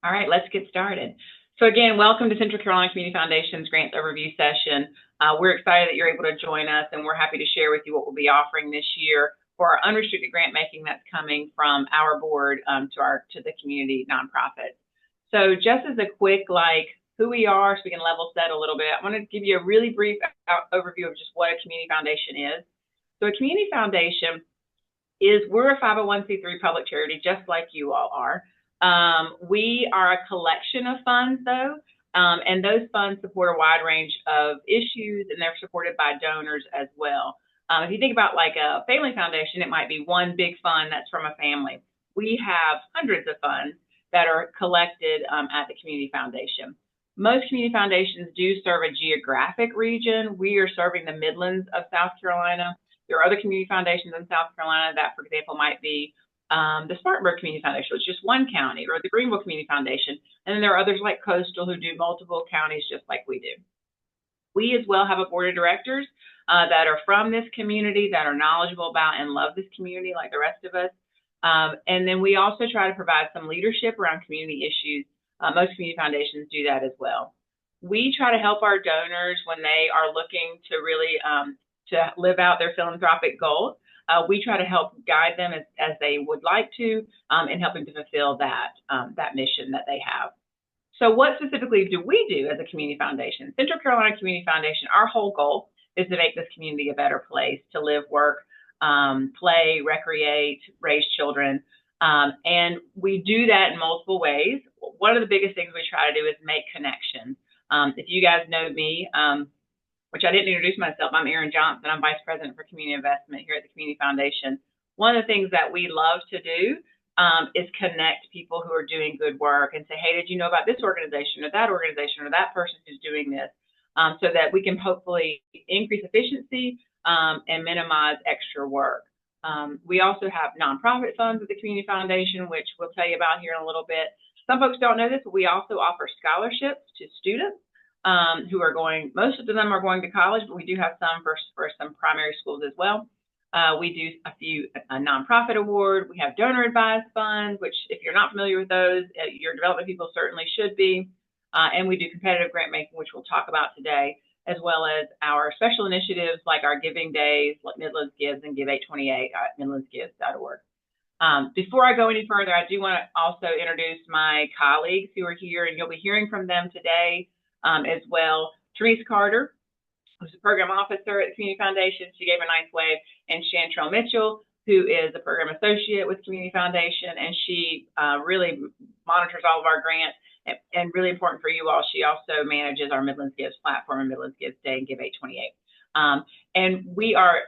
All right, let's get started. So again, welcome to Central Carolina Community Foundation's Grants Overview session. We're excited that you're able to join us, and we're happy to share with you what we'll be offering this year for our unrestricted grant making that's coming from our board to the community nonprofits. So just as a quick, who we are, so we can level set a little bit, I want to give you a really brief overview of just what a community foundation is. So a community foundation we're a 501c3 public charity, just like you all are. We are a collection of funds, though, and those funds support a wide range of issues, and they're supported by donors as well. If you think about like a family foundation, it might be one big fund that's from a family. We have hundreds of funds that are collected at the community foundation. Most community foundations do serve a geographic region. We are serving the Midlands of South Carolina. There are other community foundations in South Carolina that, for example, might be the Spartanburg Community Foundation, which is just one county, or the Greenville Community Foundation. And then there are others like Coastal who do multiple counties just like we do. We as well have a board of directors that are from this community, that are knowledgeable about and love this community like the rest of us. And then we also try to provide some leadership around community issues. Most community foundations do that as well. We try to help our donors when they are looking to really to live out their philanthropic goals. We try to help guide them as they would like to in helping to fulfill that mission that they have. So what specifically do we do as a community foundation? Central Carolina Community Foundation, our whole goal is to make this community a better place to live, work, play, recreate, raise children. And we do that in multiple ways. One of the biggest things we try to do is make connections. If you guys know me, which I didn't introduce myself, I'm Erin Johnson. I'm Vice President for Community Investment here at the Community Foundation. One of the things that we love to do is connect people who are doing good work and say, hey, did you know about this organization or that person who's doing this, so that we can hopefully increase efficiency and minimize extra work. We also have nonprofit funds at the Community Foundation, which we'll tell you about here in a little bit. Some folks don't know this, but we also offer scholarships to students who are most of them are going to college, but we do have some for some primary schools as well. We do a nonprofit award. We have donor advised funds, which if you're not familiar with those, your development people certainly should be. And we do competitive grant making, which we'll talk about today, as well as our special initiatives like our giving days, like Midlands Gives and Give 828 at midlandsgives.org. Before I go any further, I do want to also introduce my colleagues who are here, and you'll be hearing from them today as well. Therese Carter, who's a program officer at the Community Foundation. She gave a nice wave. And Chantrell Mitchell, who is a program associate with Community Foundation, and she really monitors all of our grants. And really important for you all, she also manages our Midlands Gives platform and Midlands Gives Day and Give 828. And we are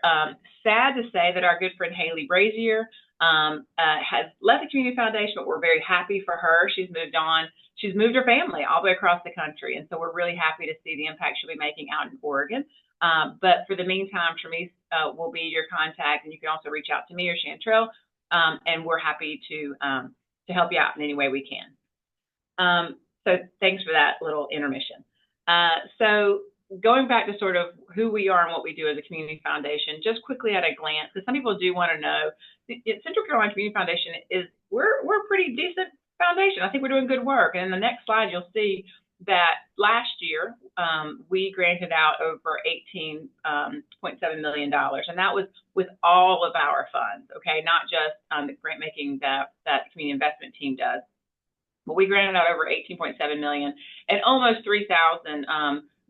sad to say that our good friend Haley Brazier has left the Community Foundation, but we're very happy for her. She's moved on. She's moved her family all the way across the country, and so we're really happy to see the impact she'll be making out in Oregon. But for the meantime, Therese will be your contact, and you can also reach out to me or Chantrell, and we're happy to help you out in any way we can. So thanks for that little intermission. So going back to sort of who we are and what we do as a community foundation, just quickly at a glance, because some people do want to know, Central Carolina Community Foundation we're a pretty decent foundation. I think we're doing good work. And in the next slide, you'll see that last year we granted out over $18.7 million, and that was with all of our funds, okay, not just the grant making that community investment team does. But we granted out over $18.7 million and almost 3,000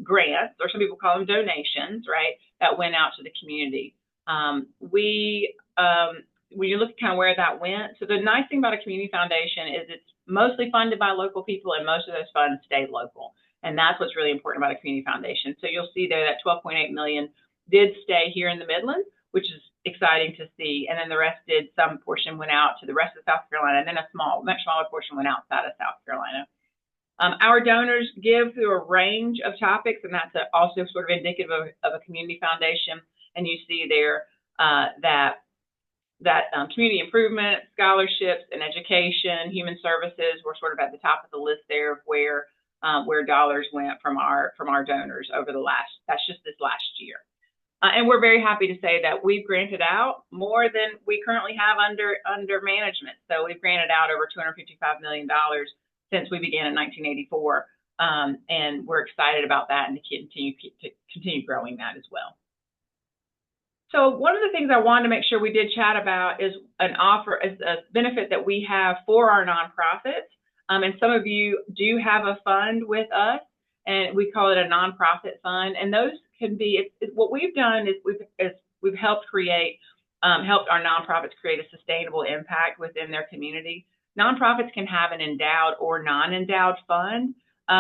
grants, or some people call them donations, right, that went out to the community. When you look at kind of where that went, so the nice thing about a community foundation is it's mostly funded by local people, and most of those funds stay local. And that's what's really important about a community foundation. So you'll see there that $12.8 million did stay here in the Midlands, which is exciting to see. And then the rest some portion went out to the rest of South Carolina, and then a much smaller portion went outside of South Carolina. Our donors give through a range of topics, and that's also sort of indicative of a community foundation. And you see there that community improvement, scholarships, and education, human services were sort of at the top of the list there of where dollars went from our donors over that's just this last year. And we're very happy to say that we've granted out more than we currently have under management. So we've granted out over $255 million since we began in 1984. And we're excited about that and to continue growing that as well. So one of the things I wanted to make sure we did chat about is a benefit that we have for our nonprofits. And some of you do have a fund with us, and we call it a nonprofit fund. And those can be, what we've done is we've helped our nonprofits create a sustainable impact within their community. Nonprofits can have an endowed or non-endowed fund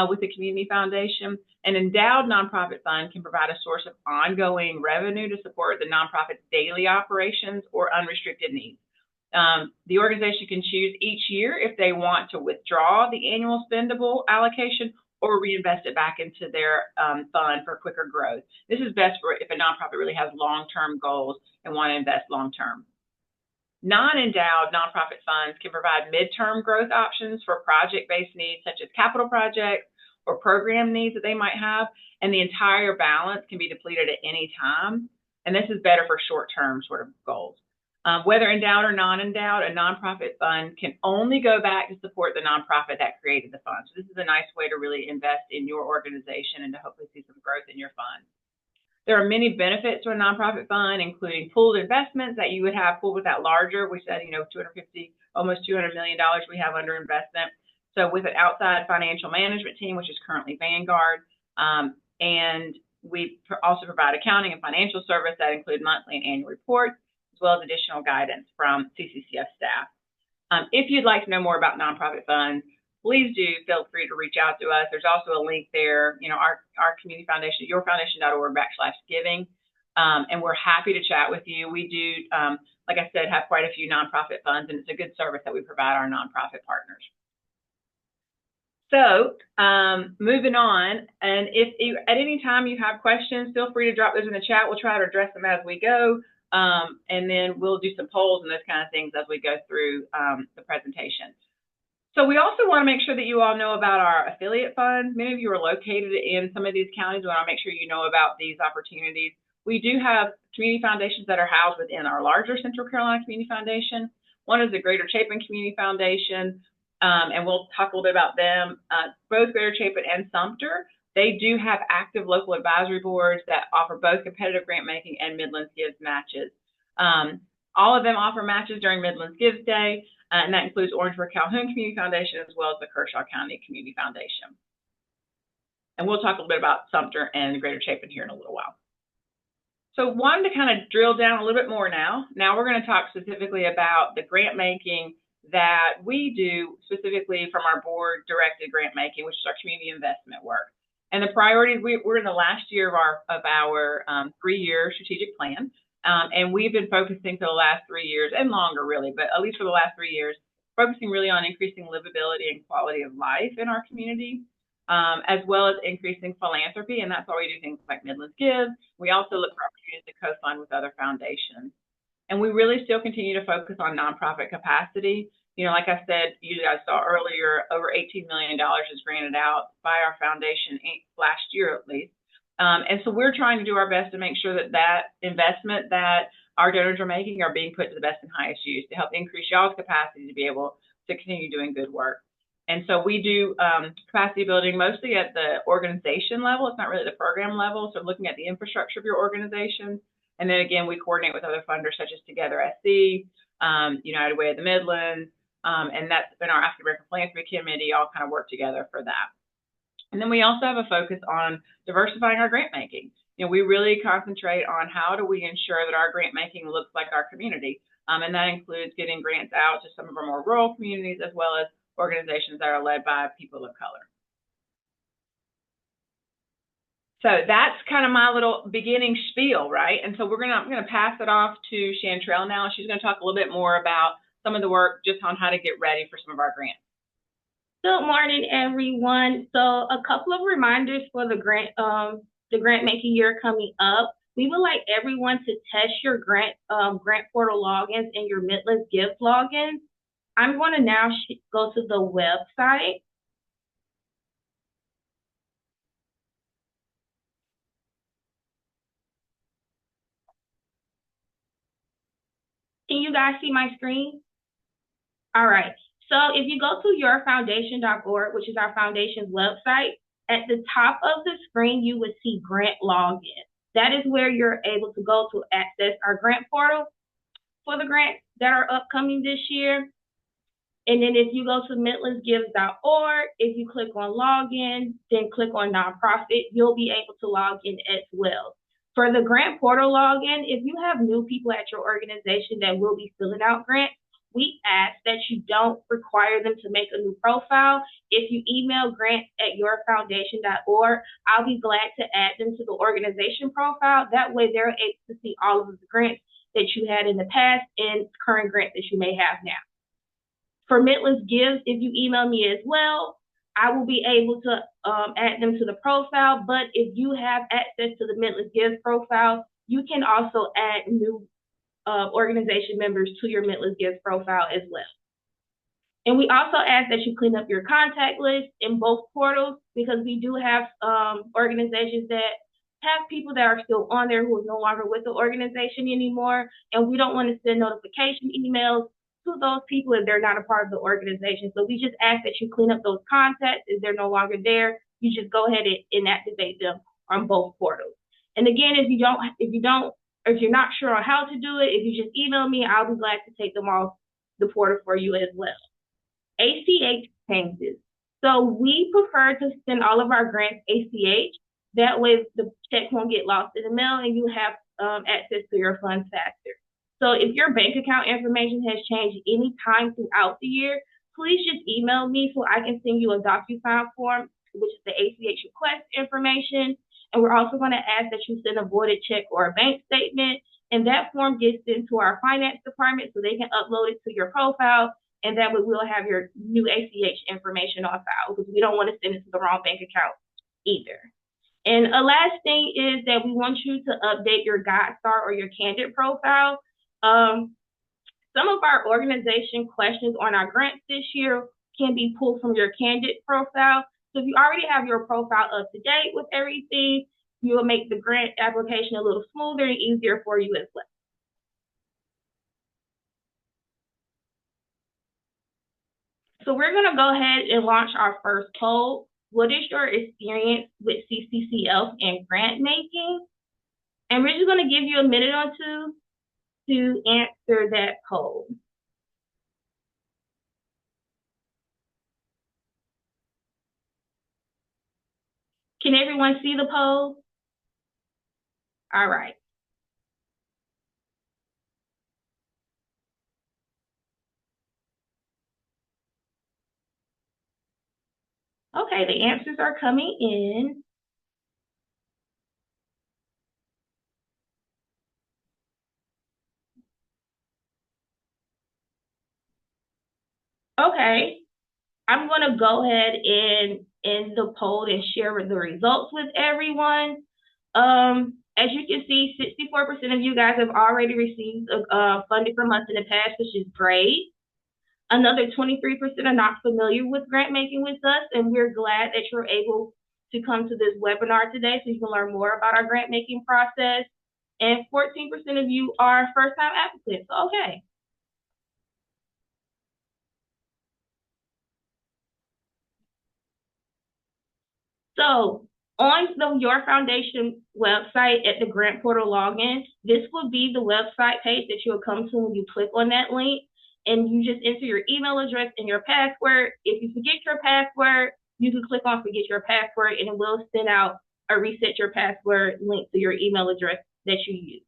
with the community foundation. An endowed nonprofit fund can provide a source of ongoing revenue to support the nonprofit's daily operations or unrestricted needs. The organization can choose each year if they want to withdraw the annual spendable allocation or reinvest it back into their fund for quicker growth. This is best for if a nonprofit really has long-term goals and want to invest long-term. Non-endowed nonprofit funds can provide midterm growth options for project-based needs such as capital projects or program needs that they might have, and the entire balance can be depleted at any time. And this is better for short-term sort of goals. Whether endowed or non-endowed, a nonprofit fund can only go back to support the nonprofit that created the fund. So this is a nice way to really invest in your organization and to hopefully see some growth in your fund. There are many benefits to a nonprofit fund, including pooled investments that you would have pooled with that larger. We said, almost $200 million we have under investment. So with an outside financial management team, which is currently Vanguard, and we also provide accounting and financial service that include monthly and annual reports, as well as additional guidance from CCCF staff. If you'd like to know more about nonprofit funds, please do feel free to reach out to us. There's also a link there, our community foundation, yourfoundation.org/giving, and we're happy to chat with you. We do, like I said, have quite a few nonprofit funds, and it's a good service that we provide our nonprofit partners. So moving on, and if at any time you have questions, feel free to drop those in the chat. We'll try to address them as we go, and then we'll do some polls and those kind of things as we go through the presentation. So we also want to make sure that you all know about our affiliate funds. Many of you are located in some of these counties. We want to make sure you know about these opportunities. We do have community foundations that are housed within our larger Central Carolina Community Foundation. One is the Greater Chapin Community Foundation, and we'll talk a little bit about them. Both Greater Chapin and Sumter, they do have active local advisory boards that offer both competitive grant making and Midlands Gives matches. All of them offer matches during Midlands Gives Day, and that includes Orangeburg Calhoun Community Foundation as well as the Kershaw County Community Foundation. And we'll talk a little bit about Sumter and Greater Chapin here in a little while. So wanted to kind of drill down a little bit more now. Now we're going to talk specifically about the grant making that we do specifically from our board directed grant making, which is our community investment work. And the priorities, we're in the last year of our 3-year strategic plan. And we've been focusing for the last 3 years and longer really, but at least for the last 3 years, focusing really on increasing livability and quality of life in our community, as well as increasing philanthropy. And that's why we do things like Midlands Gives. We also look for opportunities to co-fund with other foundations. And we really still continue to focus on nonprofit capacity. Like I said, you guys saw earlier, over $18 million is granted out by our foundation last year at least. And so we're trying to do our best to make sure that investment that our donors are making are being put to the best and highest use to help increase y'all's capacity to be able to continue doing good work. And so we do capacity building mostly at the organization level. It's not really the program level. So looking at the infrastructure of your organization. And then again, we coordinate with other funders such as Together SC, United Way of the Midlands, and that's been our African American Philanthropy Committee, all kind of work together for that. And then we also have a focus on diversifying our grant making. We really concentrate on how do we ensure that our grant making looks like our community. And that includes getting grants out to some of our more rural communities as well as organizations that are led by people of color. So that's kind of my little beginning spiel, right? And so I'm going to pass it off to Chantrell now. She's going to talk a little bit more about some of the work just on how to get ready for some of our grants. Good morning, everyone. So a couple of reminders for the grant making year coming up. We would like everyone to test your grant portal logins and your Midlands Gives logins. I'm going to now go to the website. Can you guys see my screen? All right. So if you go to yourfoundation.org, which is our foundation's website, at the top of the screen, you would see grant login. That is where you're able to go to access our grant portal for the grants that are upcoming this year. And then if you go to midlandsgives.org, if you click on login, then click on nonprofit, you'll be able to log in as well. For the grant portal login, if you have new people at your organization that will be filling out grants, we ask that you don't require them to make a new profile. If you email grants@yourfoundation.org, I'll be glad to add them to the organization profile. That way they're able to see all of the grants that you had in the past and current grants that you may have now. For Midlands Gives, if you email me as well, I will be able to add them to the profile. But if you have access to the Midlands Gives profile, you can also add new organization members to your Midlands Gives profile as well. And we also ask that you clean up your contact list in both portals, because we do have organizations that have people that are still on there who are no longer with the organization anymore, and we don't want to send notification emails to those people if they're not a part of the organization. So we just ask that you clean up those contacts. If they're no longer there, you just go ahead and inactivate them on both portals. And again, if you're not sure on how to do it, if you just email me, I'll be glad to take them off the portal for you as well. ACH changes. So we prefer to send all of our grants ACH. That way the check won't get lost in the mail and you have access to your funds faster. So if your bank account information has changed any time throughout the year, please just email me so I can send you a DocuSign form, which is the ACH request information. And we're also going to ask that you send a voided check or a bank statement. And that form gets into our finance department so they can upload it to your profile. And that way we'll have your new ACH information on file, because we don't want to send it to the wrong bank account either. And a last thing is that we want you to update your GuideStar or your Candid profile. Some of our organization questions on our grants this year can be pulled from your Candid profile. So if you already have your profile up to date with everything, you will make the grant application a little smoother and easier for you as well. So we're going to go ahead and launch our first poll. What is your experience with CCCF and grant making? And we're just going to give you a minute or two to answer that poll. Can everyone see the poll? All right. Okay, the answers are coming in. Okay, I'm going to go ahead and end the poll and share the results with everyone. As you can see, 64% of you guys have already received funding from us in the past, which is great. Another 23% are not familiar with grant making with us, and we're glad that you're able to come to this webinar today so you can learn more about our grant making process. And 14% of you are first-time applicants. Okay. So on Your Foundation website at the grant portal login, this will be the website page that you'll come to when you click on that link, and you just enter your email address and your password. If you forget your password, you can click on forget your password and it will send out a reset your password link to your email address that you use.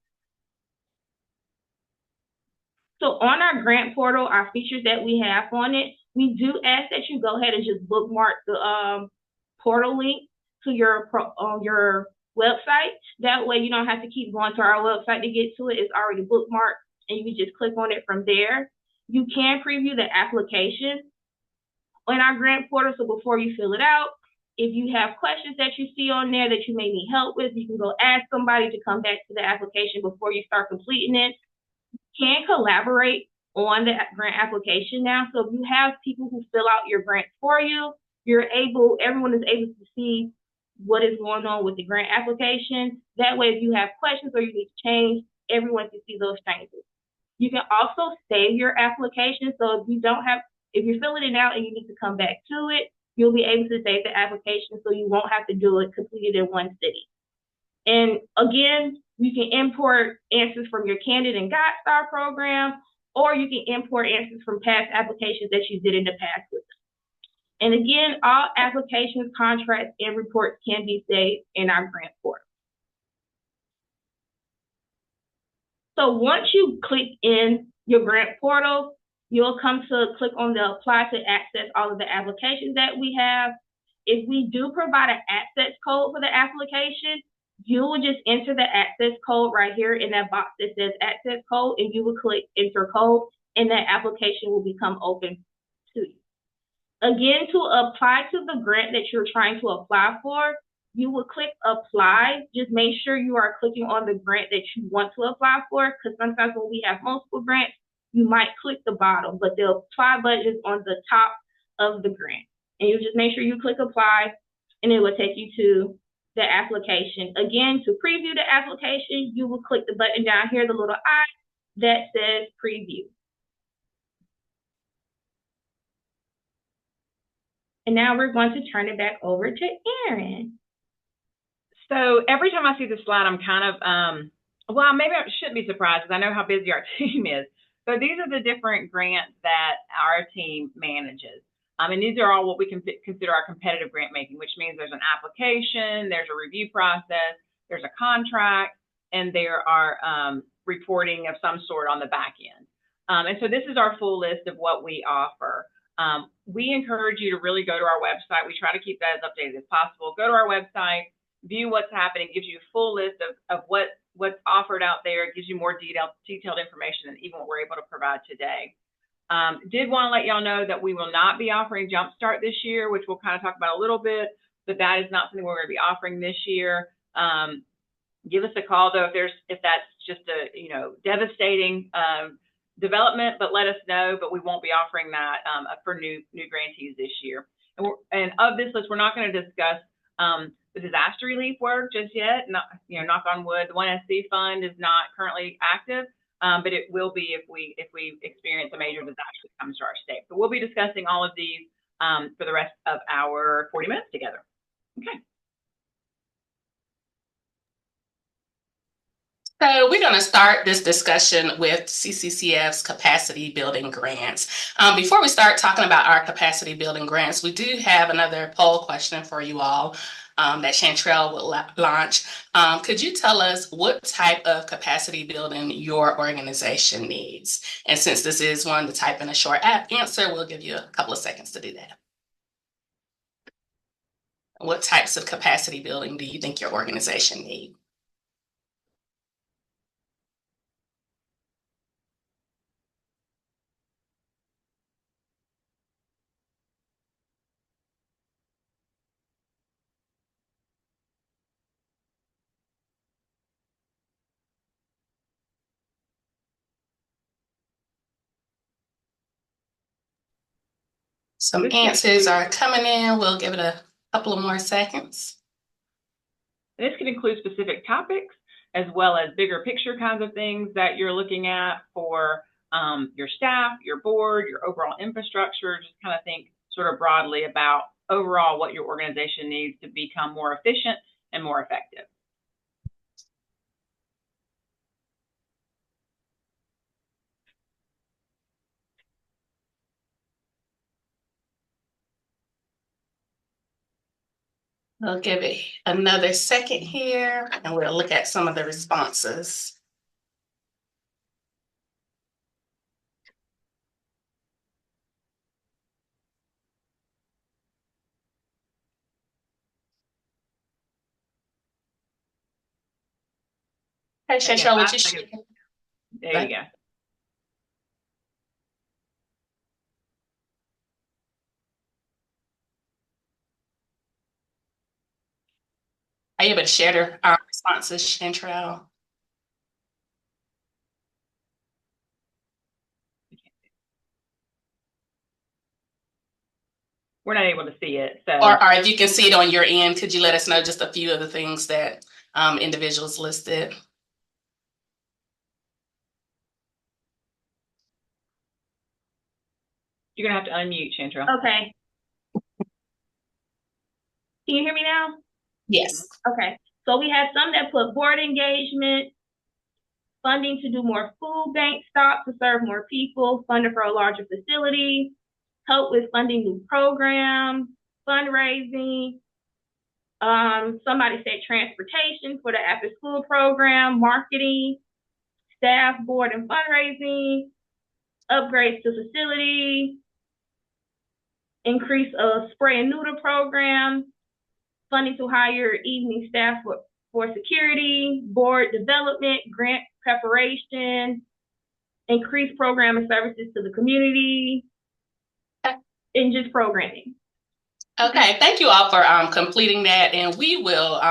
So on our grant portal, our features that we have on it, we do ask that you go ahead and just bookmark the portal link to your website. That way you don't have to keep going to our website to get to it. It's already bookmarked and you can just click on it from there. You can preview the application on our grant portal. So before you fill it out, if you have questions that you see on there that you may need help with, you can go ask somebody to come back to the application before you start completing it. You can collaborate on the grant application now. So if you have people who fill out your grants for you, everyone is able to see what is going on with the grant application. That way, if you have questions or you need to change, everyone can see those changes. You can also save your application. So if you don't have If you're filling it out and you need to come back to it, you'll be able to save the application so you won't have to do it completed in one sitting. And again, you can import answers from your Candid and GuideStar program, or you can import answers from past applications that you did in the past with them. And again, all applications, contracts, and reports can be saved in our grant portal. So once you click in your grant portal, you'll come to click on the apply to access all of the applications that we have. If we do provide an access code for the application, you will just enter the access code right here in that box that says access code, and you will click enter code, and that application will become open to you. Again, to apply to the grant that you're trying to apply for, you will click apply. Just make sure you are clicking on the grant that you want to apply for, because sometimes when we have multiple grants, you might click the bottom, but the apply button is on the top of the grant. And you just make sure you click apply, and it will take you to the application. Again, to preview the application, you will click the button down here, the little eye that says preview. And now we're going to turn it back over to Erin. So every time I see this slide, I'm kind of, well, maybe I shouldn't be surprised because I know how busy our team is. So these are the different grants that our team manages. And these are all what we can consider our competitive grant making, which means there's an application, there's a review process, there's a contract, and there are reporting of some sort on the back end. And so this is our full list of what we offer. We encourage you to really go to our website. We try to keep that as updated as possible. Go to our website, view what's happening, gives you a full list of what's offered out there. It gives you more detailed information than even what we're able to provide today. Did want to let y'all know that we will not be offering Jumpstart this year, which we'll kind of talk about a little bit, but that is not something we're going to be offering this year. Give us a call though if that's just a devastating development, but let us know. But we won't be offering that for new grantees this year. And of this list, we're not going to discuss the disaster relief work just yet. Not, knock on wood. The 1SC fund is not currently active. But it will be if we experience a major disaster that comes to our state. So we'll be discussing all of these for the rest of our 40 minutes together. Okay. So we're going to start this discussion with CCCF's capacity building grants. Before we start talking about our capacity building grants, we do have another poll question for you all that Chantrell will launch. Could you tell us what type of capacity building your organization needs? And since this is one to type in a short answer, we'll give you a couple of seconds to do that. What types of capacity building do you think your organization needs? Some answers are coming in. We'll give it a couple of more seconds. This can include specific topics as well as bigger picture kinds of things that you're looking at for your staff, your board, your overall infrastructure. Just kind of think sort of broadly about overall what your organization needs to become more efficient and more effective. We'll give it another second here, and we'll look at some of the responses. Hey, Chantrell, would you share? There you go. Are you able to share our responses, Chantrell? We're not able to see it. So, or if you can see it on your end, could you let us know just a few of the things that individuals listed? You're gonna have to unmute, Chantrell. Okay. Can you hear me now? Yes. Okay. So we had some that put board engagement, funding to do more food bank stops to serve more people, funding for a larger facility, help with funding new programs, fundraising. Somebody said transportation for the after school program, marketing, staff, board and fundraising, upgrades to facility, increase of spray and neuter program, funding to hire evening staff for security, board development, grant preparation, increase program and services to the community, and just programming. Okay, thank you all for completing that, and we will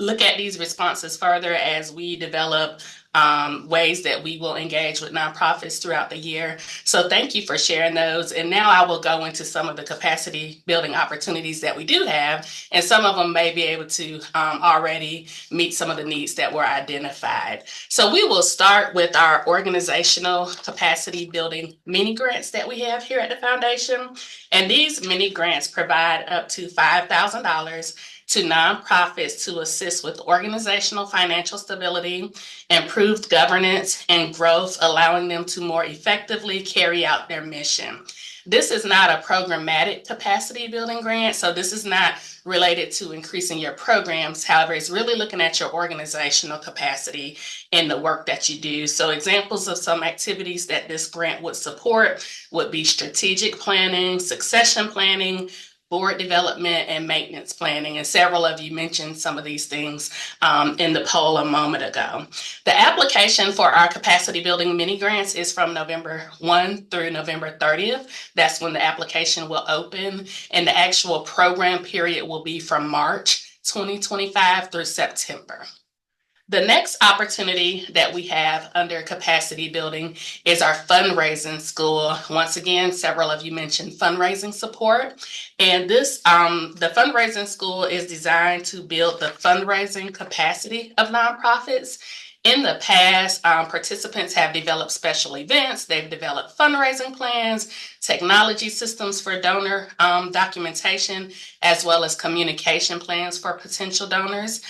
look at these responses further as we develop ways that we will engage with nonprofits throughout the year. So thank you for sharing those. And now I will go into some of the capacity building opportunities that we do have, and some of them may be able to already meet some of the needs that were identified. So we will start with our organizational capacity building mini grants that we have here at the foundation. And these mini grants provide up to $5,000 to nonprofits to assist with organizational financial stability, improved governance, and growth, allowing them to more effectively carry out their mission. This is not a programmatic capacity building grant, so this is not related to increasing your programs. However, it's really looking at your organizational capacity and the work that you do. So examples of some activities that this grant would support would be strategic planning, succession planning, board development, and maintenance planning. And several of you mentioned some of these things in the poll a moment ago. The application for our capacity building mini grants is from November 1 through November 30th. That's when the application will open, and the actual program period will be from March 2025 through September. The next opportunity that we have under capacity building is our fundraising school. Once again, several of you mentioned fundraising support. And this, the fundraising school is designed to build the fundraising capacity of nonprofits. In the past, participants have developed special events, they've developed fundraising plans, technology systems for donor documentation, as well as communication plans for potential donors.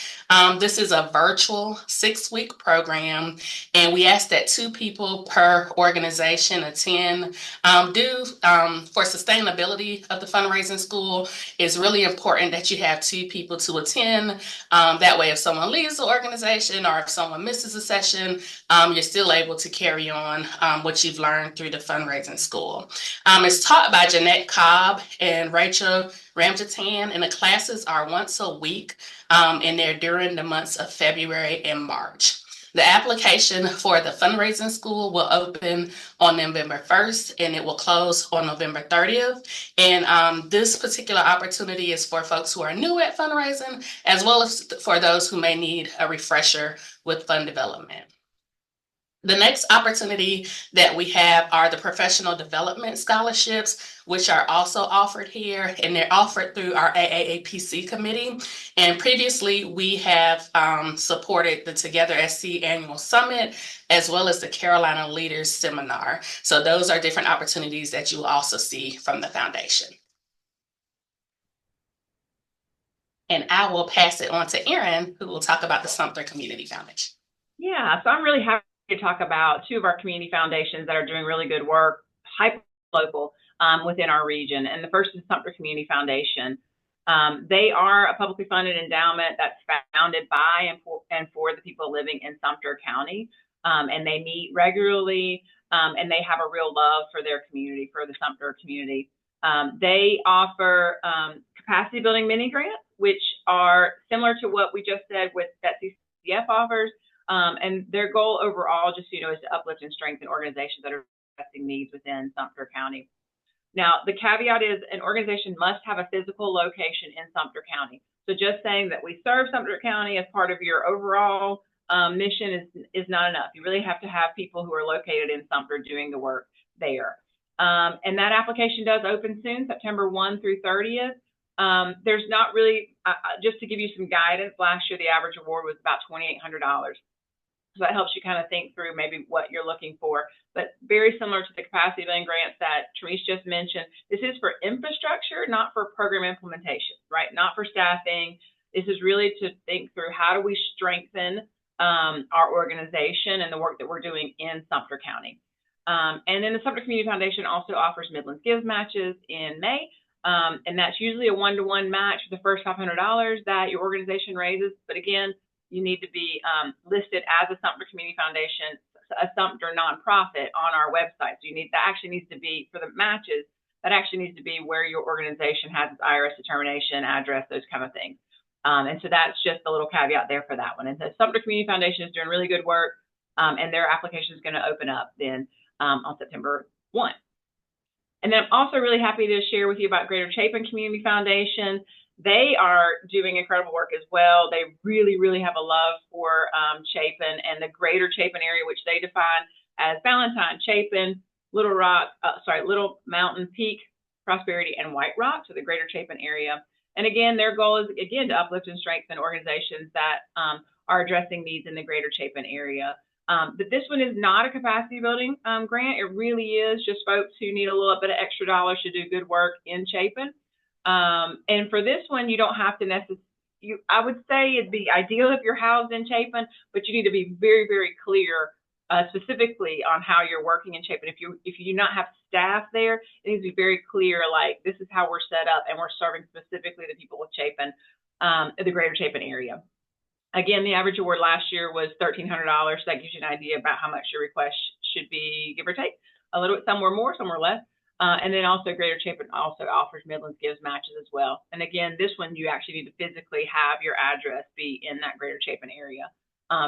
This is a virtual 6-week program, and we ask that 2 people per organization attend. For sustainability of the fundraising school, it's really important that you have 2 people to attend. That way, if someone leaves the organization or if someone misses a session, you're still able to carry on what you've learned through the fundraising school. It's taught by Jeanette Cobb and Rachel Ramjatan, and the classes are once a week, and they're during the months of February and March. The application for the fundraising school will open on November 1st, and it will close on November 30th. And this particular opportunity is for folks who are new at fundraising, as well as for those who may need a refresher with fund development. The next opportunity that we have are the professional development scholarships, which are also offered here, and they're offered through our AAAPC committee. And previously, we have supported the Together SC Annual Summit, as well as the Carolina Leaders Seminar. So those are different opportunities that you will also see from the foundation. And I will pass it on to Erin, who will talk about the Sumter Community Foundation. Yeah, so I'm really happy to talk about 2 of our community foundations that are doing really good work, hyper-local, within our region. And the first is Sumter Community Foundation. They are a publicly funded endowment that's founded by and for the people living in Sumter County. And they meet regularly, and they have a real love for their community, for the Sumter community. They offer capacity building mini grants, which are similar to what we just said with that CCCF offers. And their goal overall, just is to uplift and strengthen organizations that are addressing needs within Sumter County. Now, the caveat is an organization must have a physical location in Sumter County. So just saying that we serve Sumter County as part of your overall mission is not enough. You really have to have people who are located in Sumter doing the work there. And that application does open soon, September 1 through 30th. There's not really, just to give you some guidance, last year the average award was about $2,800. So that helps you kind of think through maybe what you're looking for. But very similar to the capacity building grants that Therese just mentioned, this is for infrastructure, not for program implementation, right? Not for staffing. This is really to think through how do we strengthen our organization and the work that we're doing in Sumter County. And then the Sumter Community Foundation also offers Midlands Gives matches in May. And that's usually a one-to-one match for the first $500 that your organization raises. But again, you need to be listed as a Sumter Community Foundation, a Sumter nonprofit on our website. So that actually needs to be, for the matches, that actually needs to be where your organization has its IRS determination, address, those kind of things. And so that's just a little caveat there for that one. And the Sumter Community Foundation is doing really good work, and their application is going to open up then on September 1. And then I'm also really happy to share with you about Greater Chapin Community Foundation. They are doing incredible work as well. They really, really have a love for Chapin and the Greater Chapin area, which they define as Valentine, Chapin, Little Mountain, Peak, Prosperity, and White Rock, so the Greater Chapin area. And again, their goal is, again, to uplift and strengthen organizations that are addressing needs in the Greater Chapin area. But this one is not a capacity building grant. It really is just folks who need a little bit of extra dollars to do good work in Chapin. And for this one, you don't have to necessarily, I would say it'd be ideal if you're housed in Chapin, but you need to be very, very clear specifically on how you're working in Chapin. If you do not have staff there, it needs to be very clear, like this is how we're set up and we're serving specifically the people with Chapin, the Greater Chapin area. Again, the average award last year was $1,300. So that gives you an idea about how much your request should be, give or take. A little bit, some were more, some were less. And then also Greater Chapin also offers Midlands Gives matches as well. And again, this one you actually need to physically have your address be in that Greater Chapin area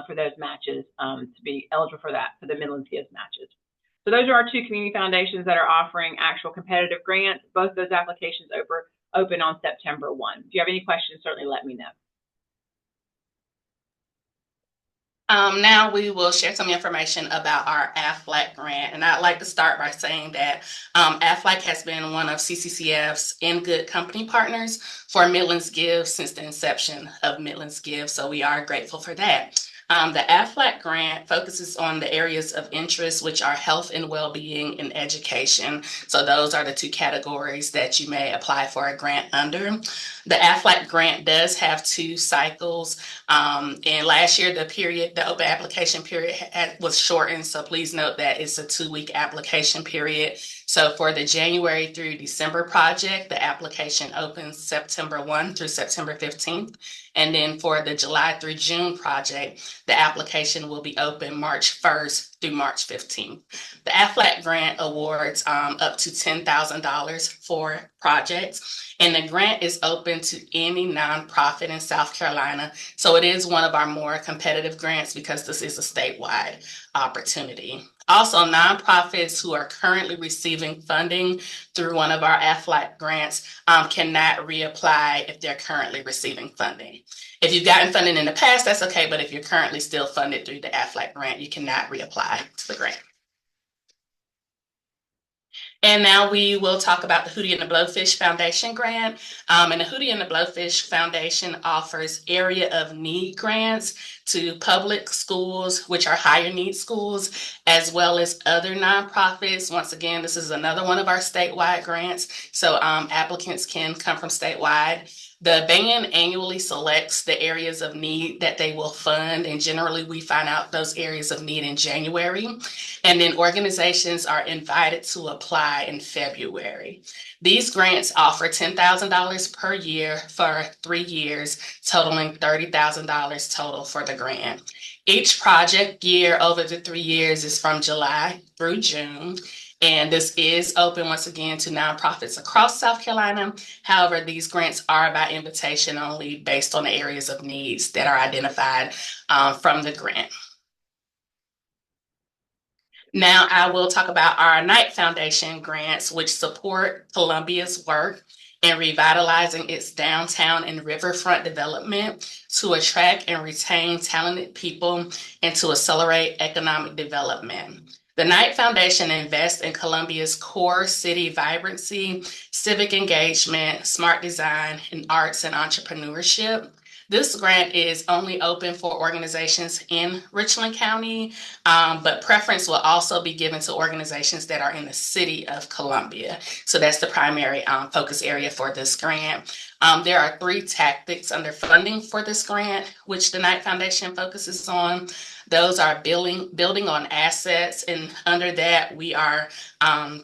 for those matches to be eligible for that, for the Midlands Gives matches. So those are our two community foundations that are offering actual competitive grants. Both of those applications open on September 1. If you have any questions, certainly let me know. Now we will share some information about our AFLAC grant. And I'd like to start by saying that AFLAC has been one of CCCF's In Good Company partners for Midlands Give since the inception of Midlands Give. So we are grateful for that. The AFLAC grant focuses on the areas of interest, which are health and well-being and education. So those are the two categories that you may apply for a grant under. The AFLAC grant does have 2 cycles. And last year, the open application period was shortened. So please note that it's a 2-week application period. So for the January through December project, the application opens September 1 through September 15th. And then for the July through June project, the application will be open March 1st through March 15th. The AFLAC grant awards up to $10,000 for projects, and the grant is open to any nonprofit in South Carolina. So it is one of our more competitive grants because this is a statewide opportunity. Also, nonprofits who are currently receiving funding through one of our AFLAC grants cannot reapply if they're currently receiving funding. If you've gotten funding in the past, that's okay, but if you're currently still funded through the AFLAC grant, you cannot reapply to the grant. And now we will talk about the Hootie and the Blowfish Foundation grant. And the Hootie and the Blowfish Foundation offers area of need grants to public schools, which are higher need schools, as well as other nonprofits. Once again, this is another one of our statewide grants. So applicants can come from statewide. The band annually selects the areas of need that they will fund, and generally we find out those areas of need in January. And then organizations are invited to apply in February. These grants offer $10,000 per year for 3 years, totaling $30,000 total for the grant. Each project year over the 3 years is from July through June. And this is open once again to nonprofits across South Carolina. However, these grants are by invitation only based on the areas of needs that are identified from the grant. Now I will talk about our Knight Foundation grants, which support Columbia's work in revitalizing its downtown and riverfront development to attract and retain talented people and to accelerate economic development. The Knight Foundation invests in Columbia's core city vibrancy, civic engagement, smart design, and arts and entrepreneurship. This grant is only open for organizations in Richland County, but preference will also be given to organizations that are in the city of Columbia. So that's the primary focus area for this grant. There are 3 tactics under funding for this grant, which the Knight Foundation focuses on. Those are building on assets, and under that, we are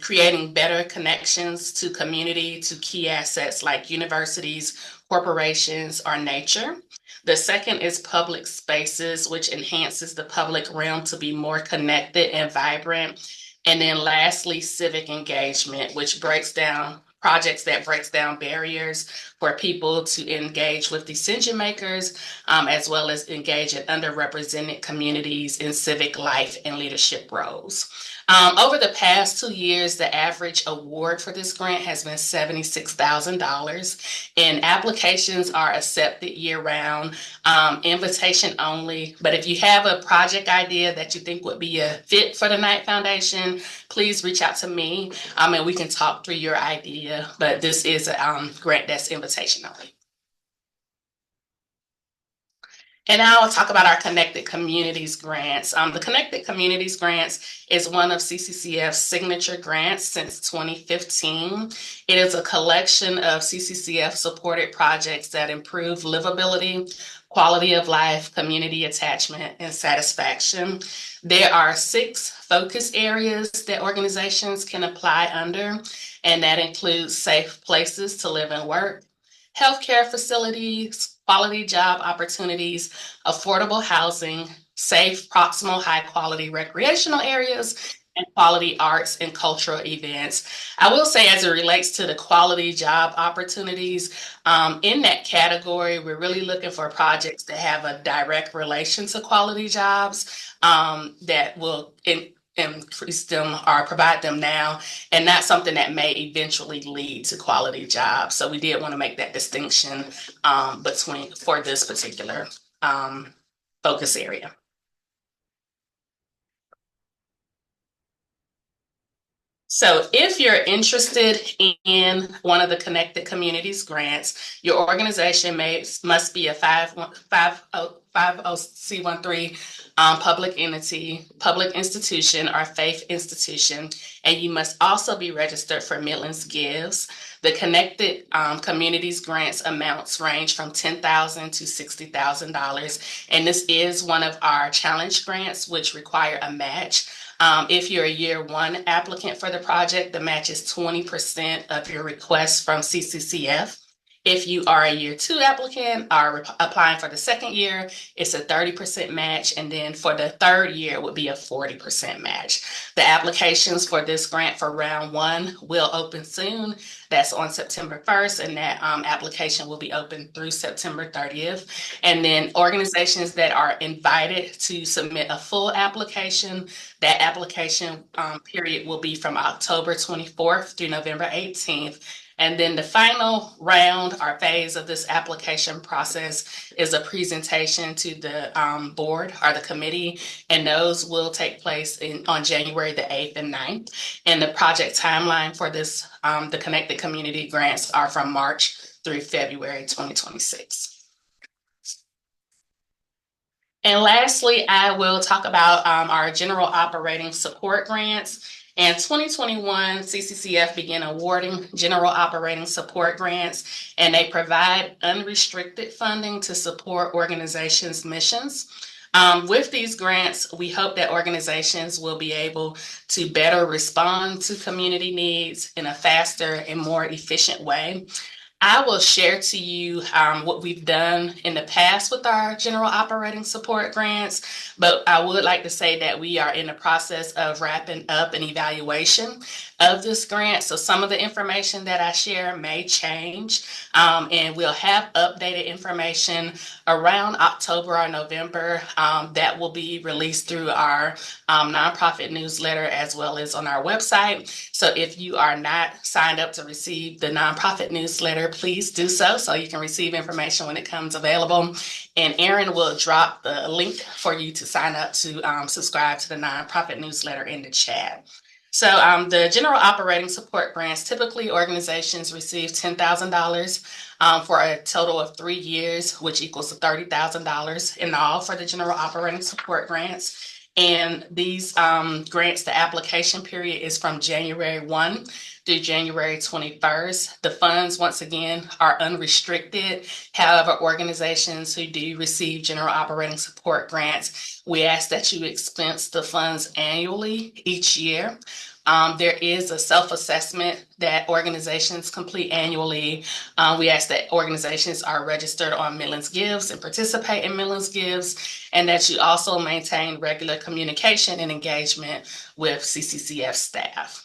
creating better connections to community, to key assets like universities, corporations, or nature. The second is public spaces, which enhances the public realm to be more connected and vibrant. And then lastly, civic engagement, which breaks down projects that breaks down barriers for people to engage with decision makers, as well as engage in underrepresented communities in civic life and leadership roles. Over the past 2 years, the average award for this grant has been $76,000, and applications are accepted year-round, invitation only. But if you have a project idea that you think would be a fit for the Knight Foundation, please reach out to me, and we can talk through your idea. But this is a grant that's invitation only. And now I'll talk about our Connected Communities grants. The Connected Communities grants is one of CCCF's signature grants since 2015. It is a collection of CCCF-supported projects that improve livability, quality of life, community attachment, and satisfaction. There are 6 focus areas that organizations can apply under, and that includes safe places to live and work, healthcare facilities, quality job opportunities, affordable housing, safe, proximal, high-quality recreational areas, and quality arts and cultural events. I will say, as it relates to the quality job opportunities, in that category, we're really looking for projects that have a direct relation to quality jobs, that will increase them or provide them now, and not something that may eventually lead to quality jobs. So we did want to make that distinction for this particular focus area. So if you're interested in one of the Connected Communities grants, your organization must be a 50C13 public entity, public institution, or faith institution, and you must also be registered for Midlands Gives. The Connected Communities grants amounts range from $10,000 to $60,000, and this is one of our challenge grants, which require a match. If you're a year 1 applicant for the project, the match is 20% of your request from CCCF. If you are a year 2 applicant or applying for the second year, it's a 30% match. And then for the third year, it would be a 40% match. The applications for this grant for round 1 will open soon. That's on September 1st, and that application will be open through September 30th. And then organizations that are invited to submit a full application, that application period will be from October 24th through November 18th. And then the final round or phase of this application process is a presentation to the board or the committee, and those will take place on January the 8th and 9th. And the project timeline for this, the Connected Community grants, are from March through February 2026. And lastly, I will talk about our general operating support grants. In 2021, CCCF began awarding general operating support grants, and they provide unrestricted funding to support organizations' missions. With these grants, we hope that organizations will be able to better respond to community needs in a faster and more efficient way. I will share to you what we've done in the past with our general operating support grants, but I would like to say that we are in the process of wrapping up an evaluation of this grant. So some of the information that I share may change, and we'll have updated information around October or November that will be released through our nonprofit newsletter as well as on our website. So if you are not signed up to receive the nonprofit newsletter, please do so you can receive information when it comes available. And Erin will drop the link for you to sign up to subscribe to the nonprofit newsletter in the chat. So the general operating support grants, typically organizations receive $10,000 for a total of 3 years, which equals $30,000 in all for the general operating support grants. And these grants, the application period is from January 1 through January 21st. The funds, once again, are unrestricted. However, organizations who do receive general operating support grants, we ask that you expense the funds annually each year. There is a self-assessment that organizations complete annually. We ask that organizations are registered on Midlands Gives and participate in Midlands Gives, and that you also maintain regular communication and engagement with CCCF staff.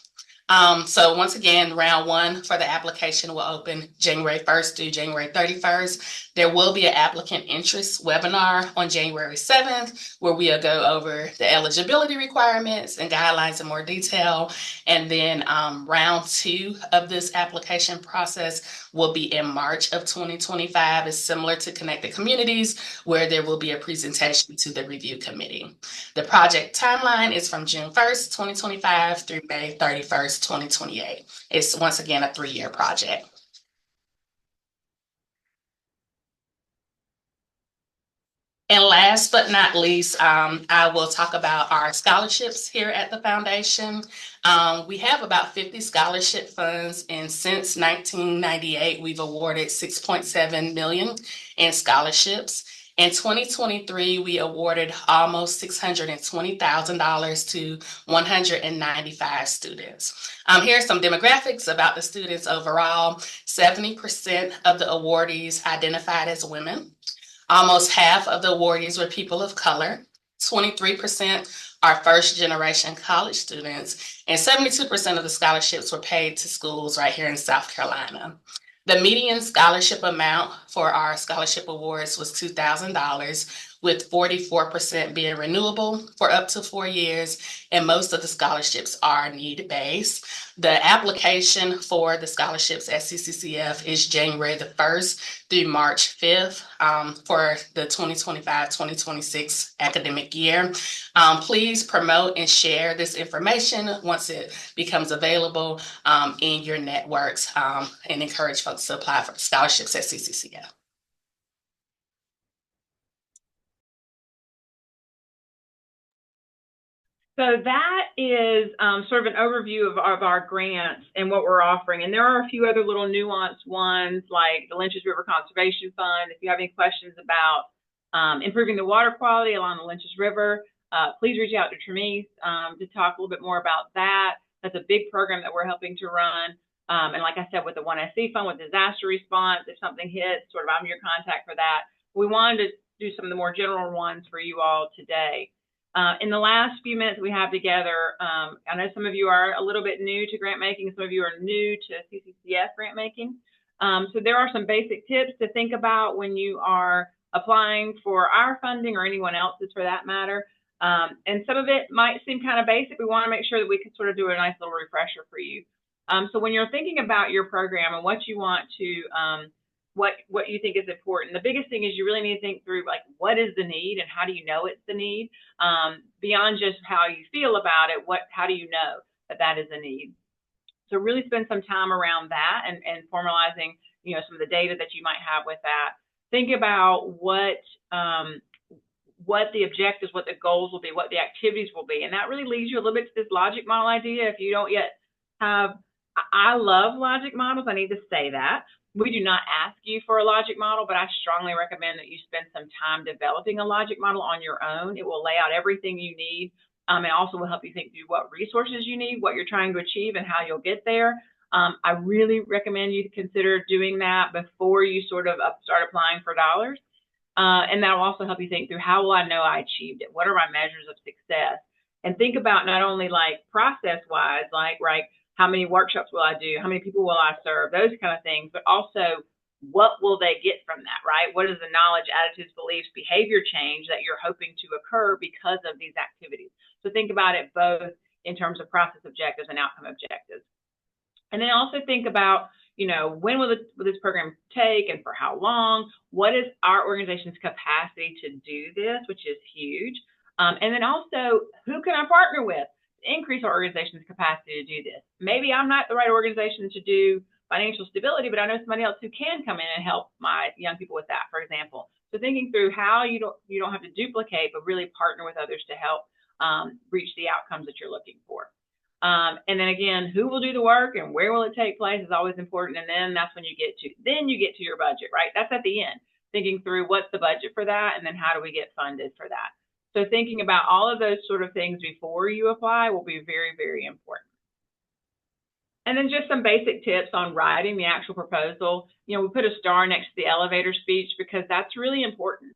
So once again, round one for the application will open January 1st through January 31st. There will be an applicant interest webinar on January 7th, where we'll go over the eligibility requirements and guidelines in more detail. And then round two of this application process will be in March of 2025. It's similar to Connected Communities, where there will be a presentation to the review committee. The project timeline is from June 1st, 2025 through May 31st, 2028. It's once again a 3-year project. And last but not least, I will talk about our scholarships here at the foundation. We have about 50 scholarship funds, and since 1998, we've awarded $6.7 million in scholarships. In 2023, we awarded almost $620,000 to 195 students. Here are some demographics about the students overall. 70% of the awardees identified as women. Almost half of the awardees were people of color. 23% are first-generation college students, and 72% of the scholarships were paid to schools right here in South Carolina. The median scholarship amount for our scholarship awards was $2,000, with 44% being renewable for up to 4 years, and most of the scholarships are need-based. The application for the scholarships at CCCF is January the 1st through March 5th for the 2025-2026 academic year. Please promote and share this information once it becomes available in your networks, and encourage folks to apply for scholarships at CCCF. So that is sort of an overview of our grants and what we're offering. And there are a few other little nuanced ones, like the Lynches River Conservation Fund. If you have any questions about improving the water quality along the Lynches River, please reach out to Tremise to talk a little bit more about that. That's a big program that we're helping to run. And like I said, with the 1SC Fund, with disaster response, if something hits, sort of I'm your contact for that. We wanted to do some of the more general ones for you all today. In the last few minutes we have together, I know some of you are a little bit new to grant making, some of you are new to CCCF grant making. So there are some basic tips to think about when you are applying for our funding or anyone else's for that matter. And some of it might seem kind of basic. We want to make sure that we can sort of do a nice little refresher for you. So when you're thinking about your program and what you want to what you think is important. The biggest thing is you really need to think through, like, what is the need and how do you know it's the need? Beyond just how you feel about it, how do you know that that is a need? So really spend some time around that and formalizing, you know, some of the data that you might have with that. Think about what the objectives, what the goals will be, what the activities will be. And that really leads you a little bit to this logic model idea. If you don't yet have, I love logic models. I need to say that. We do not ask you for a logic model, but I strongly recommend that you spend some time developing a logic model on your own. It will lay out everything you need. It also will help you think through what resources you need, what you're trying to achieve, and how you'll get there. I really recommend you to consider doing that before you sort of start applying for dollars. And that will also help you think through, how will I know I achieved it? What are my measures of success? And think about not only like process-wise, like, right, how many workshops will I do? How many people will I serve? Those kind of things, but also what will they get from that, right? What is the knowledge, attitudes, beliefs, behavior change that you're hoping to occur because of these activities? So think about it both in terms of process objectives and outcome objectives. And then also think about, you know, when will this program take and for how long? What is our organization's capacity to do this, which is huge? And then also, who can I partner with? increase our organization's capacity to do this. Maybe I'm not the right organization to do financial stability, but I know somebody else who can come in and help my young people with that, for example. So thinking through how you don't have to duplicate, but really partner with others to help reach the outcomes that you're looking for. And then again, who will do the work and where will it take place is always important. And then that's when you get to your budget, right? That's at the end, thinking through what's the budget for that, and then how do we get funded for that. So thinking about all of those sort of things before you apply will be very, very important. And then just some basic tips on writing the actual proposal. We put a star next to the elevator speech because that's really important.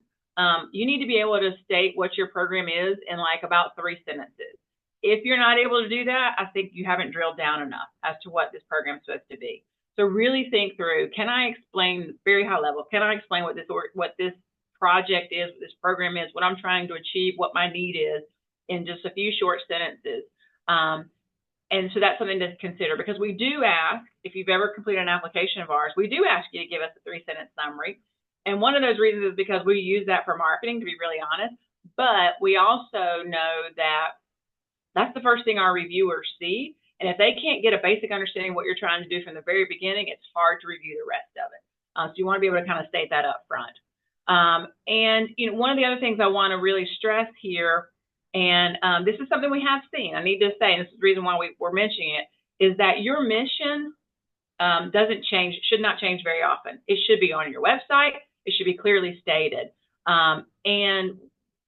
You need to be able to state what your program is in like about 3 sentences. If you're not able to do that, I think you haven't drilled down enough as to what this program is supposed to be. So really think through, can I explain very high level? Can I explain what this project is, what this program is, what I'm trying to achieve, what my need is in just a few short sentences? And so that's something to consider, because we do ask, if you've ever completed an application of ours, we do ask you to give us a 3-sentence summary. And one of those reasons is because we use that for marketing, to be really honest. But we also know that that's the first thing our reviewers see. And if they can't get a basic understanding of what you're trying to do from the very beginning, it's hard to review the rest of it. So you want to be able to kind of state that up front. And one of the other things I want to really stress here, and this is something we have seen, I need to say, and this is the reason why we're mentioning it, is that your mission should not change very often. It should be on your website. It should be clearly stated. And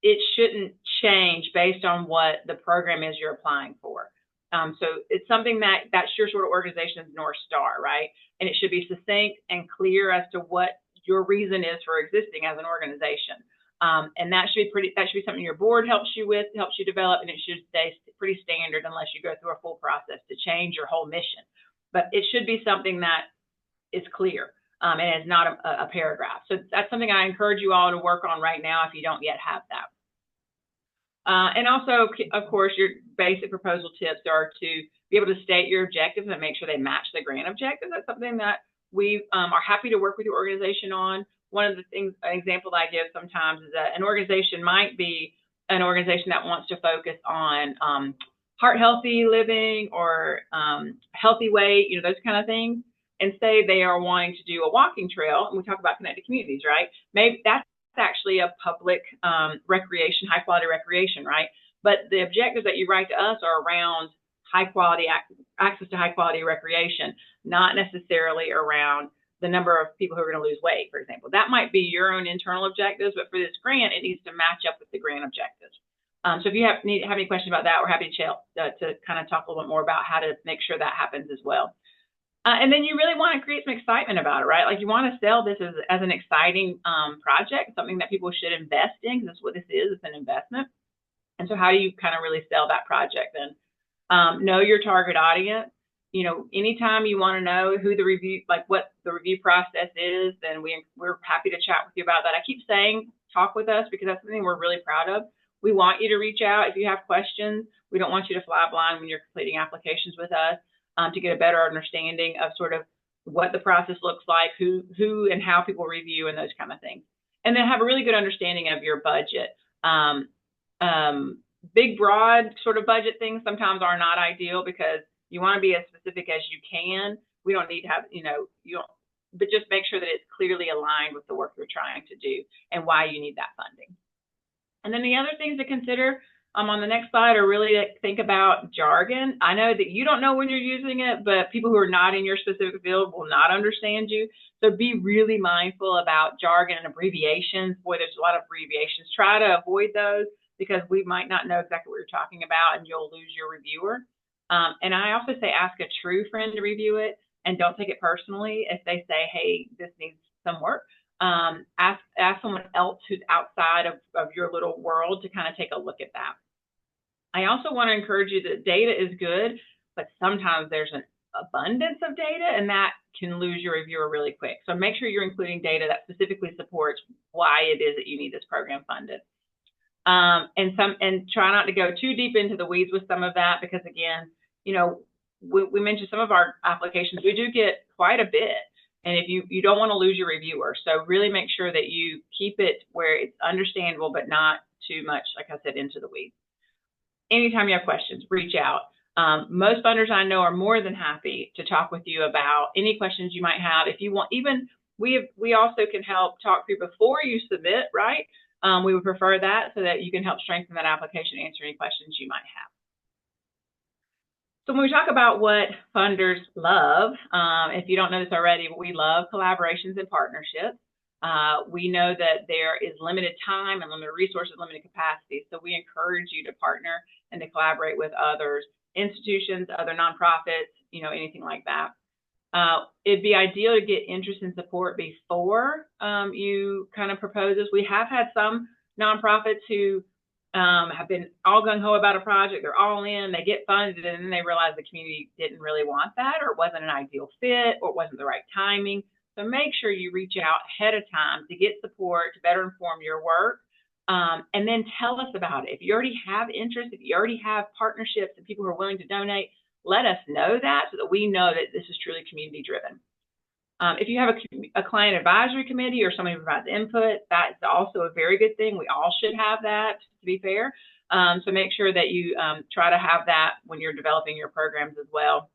it shouldn't change based on what the program is you're applying for. So it's something that's your sort of organization's North Star, right? And it should be succinct and clear as to what your reason is for existing as an organization. And that should be something your board helps you develop, and it should stay pretty standard unless you go through a full process to change your whole mission. But it should be something that is clear and is not a paragraph. So that's something I encourage you all to work on right now if you don't yet have that. And also, of course, your basic proposal tips are to be able to state your objectives and make sure they match the grant objectives. That's something that we are happy to work with your organization on. One of the things, an example that I give sometimes is that an organization might be an organization that wants to focus on heart healthy living or healthy weight, those kind of things, and say they are wanting to do a walking trail. And we talk about connected communities, right? Maybe that's actually a public recreation, high quality recreation, right? But the objectives that you write to us are around high quality access to high quality recreation, not necessarily around the number of people who are going to lose weight, for example. That might be your own internal objectives, but for this grant, it needs to match up with the grant objectives. So if you have any questions about that, we're happy to kind of talk a little bit more about how to make sure that happens as well. And then you really want to create some excitement about it, right? Like you want to sell this as an exciting project, something that people should invest in, because that's what this is. It's an investment. And so how do you kind of really sell that project then? Know your target audience. Anytime you want to know who the review, like what the review process is, then we're happy to chat with you about that. I keep saying talk with us because that's something we're really proud of. We want you to reach out if you have questions. We don't want you to fly blind when you're completing applications with us. To get a better understanding of sort of what the process looks like, who and how people review and those kind of things. And then have a really good understanding of your budget. Big, broad sort of budget things sometimes are not ideal because you want to be as specific as you can. We don't need to have, but just make sure that it's clearly aligned with the work you're trying to do and why you need that funding. And then the other things to consider on the next slide are really to think about jargon. I know that you don't know when you're using it, but people who are not in your specific field will not understand you. So be really mindful about jargon and abbreviations. Boy, there's a lot of abbreviations. Try to avoid those because we might not know exactly what you're talking about and you'll lose your reviewer. And I also say ask a true friend to review it and don't take it personally if they say, hey, this needs some work. Ask someone else who's outside of your little world to kind of take a look at that. I also want to encourage you that data is good, but sometimes there's an abundance of data and that can lose your reviewer really quick. So make sure you're including data that specifically supports why it is that you need this program funded. And try not to go too deep into the weeds with some of that because again, we mentioned some of our applications, we do get quite a bit. And if you don't want to lose your reviewer, so really make sure that you keep it where it's understandable, but not too much, like I said, into the weeds. anytime you have questions, reach out. Most funders I know are more than happy to talk with you about any questions you might have. If you want, even we also can help talk through before you submit, right? We would prefer that so that you can help strengthen that application, answer any questions you might have. So when we talk about what funders love, if you don't know this already, we love collaborations and partnerships. We know that there is limited time and limited resources, limited capacity. So we encourage you to partner and to collaborate with others, institutions, other nonprofits, anything like that. It'd be ideal to get interest and support before you kind of propose this. We have had some nonprofits who have been all gung-ho about a project. They're all in, they get funded, and then they realize the community didn't really want that, or it wasn't an ideal fit, or it wasn't the right timing. So make sure you reach out ahead of time to get support, to better inform your work, and then tell us about it. If you already have interest, if you already have partnerships and people who are willing to donate, let us know that so that we know that this is truly community-driven. If you have a client advisory committee or somebody who provides input, that's also a very good thing. We all should have that, to be fair. So make sure that you try to have that when you're developing your programs as well.